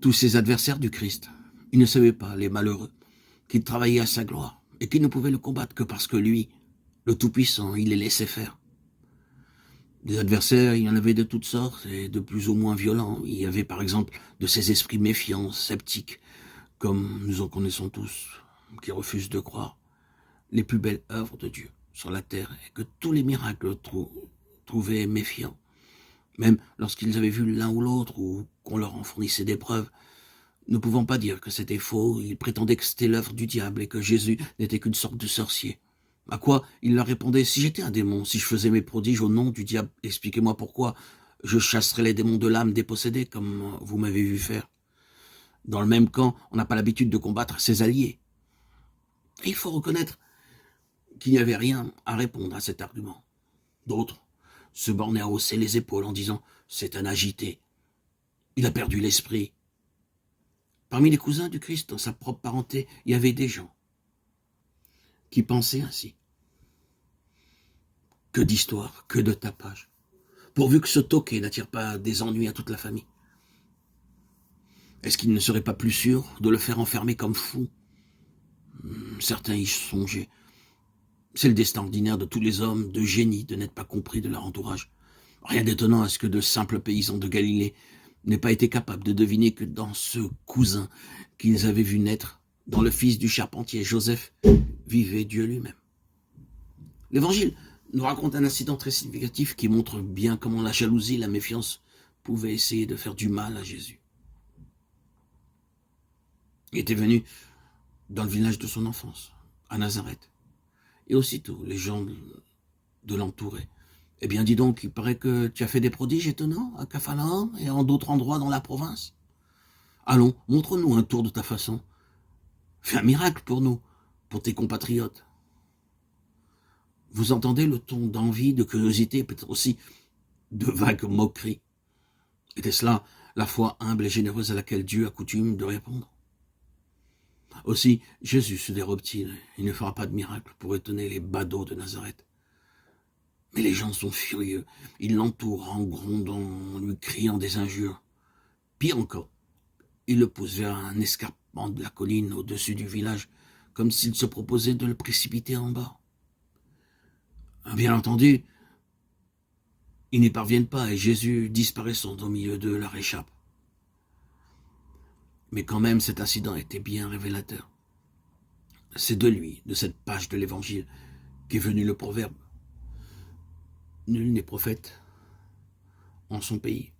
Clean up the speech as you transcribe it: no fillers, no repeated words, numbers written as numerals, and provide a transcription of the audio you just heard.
tous ces adversaires du Christ, ils ne savaient pas, les malheureux, qu'il travaillait à sa gloire et qu'ils ne pouvaient le combattre que parce que lui, le Tout-Puissant, il les laissait faire. Des adversaires, il y en avait de toutes sortes et de plus ou moins violents. Il y avait par exemple de ces esprits méfiants, sceptiques, comme nous en connaissons tous, qui refusent de croire les plus belles œuvres de Dieu sur la terre et que tous les miracles trouvaient méfiants. Même lorsqu'ils avaient vu l'un ou l'autre ou qu'on leur en fournissait des preuves, ne pouvant pas dire que c'était faux, ils prétendaient que c'était l'œuvre du diable et que Jésus n'était qu'une sorte de sorcier. À quoi il leur répondait: si j'étais un démon, si je faisais mes prodiges au nom du diable, expliquez-moi pourquoi je chasserais les démons de l'âme dépossédée comme vous m'avez vu faire. Dans le même camp, on n'a pas l'habitude de combattre ses alliés. Et il faut reconnaître qu'il n'y avait rien à répondre à cet argument. D'autres se bornaient à hausser les épaules en disant: c'est un agité, il a perdu l'esprit. Parmi les cousins du Christ, dans sa propre parenté, il y avait des gens qui pensaient ainsi. Que d'histoire, que de tapage, pourvu que ce toqué n'attire pas des ennuis à toute la famille. Est-ce qu'il ne serait pas plus sûr de le faire enfermer comme fou? Certains y songeaient. C'est le destin ordinaire de tous les hommes de génie de n'être pas compris de leur entourage. Rien d'étonnant à ce que de simples paysans de Galilée n'aient pas été capables de deviner que dans ce cousin qu'ils avaient vu naître, dans le fils du charpentier Joseph, vivait Dieu lui-même. L'Évangile nous raconte un incident très significatif qui montre bien comment la jalousie, la méfiance pouvaient essayer de faire du mal à Jésus. Il était venu dans le village de son enfance, à Nazareth. Et aussitôt, les gens de l'entouraient. Eh bien, dis donc, il paraît que tu as fait des prodiges étonnants à Capharnaüm et en d'autres endroits dans la province. Allons, montre-nous un tour de ta façon. Fais un miracle pour nous, pour tes compatriotes. Vous entendez le ton d'envie, de curiosité, peut-être aussi de vagues moqueries. Était-ce là la foi humble et généreuse à laquelle Dieu a coutume de répondre? Aussi, Jésus se dérobe-t-il. Il ne fera pas de miracle pour étonner les badauds de Nazareth. Mais les gens sont furieux. Ils l'entourent en grondant, en lui criant des injures. Pire encore, ils le poussent vers un escarpement de la colline au-dessus du village, comme s'il se proposait de le précipiter en bas. Bien entendu, ils n'y parviennent pas et Jésus, disparaissant au milieu d'eux, leur échappe. Mais quand même, cet incident était bien révélateur. C'est de lui, de cette page de l'Évangile, qu'est venu le proverbe. Nul n'est prophète en son pays.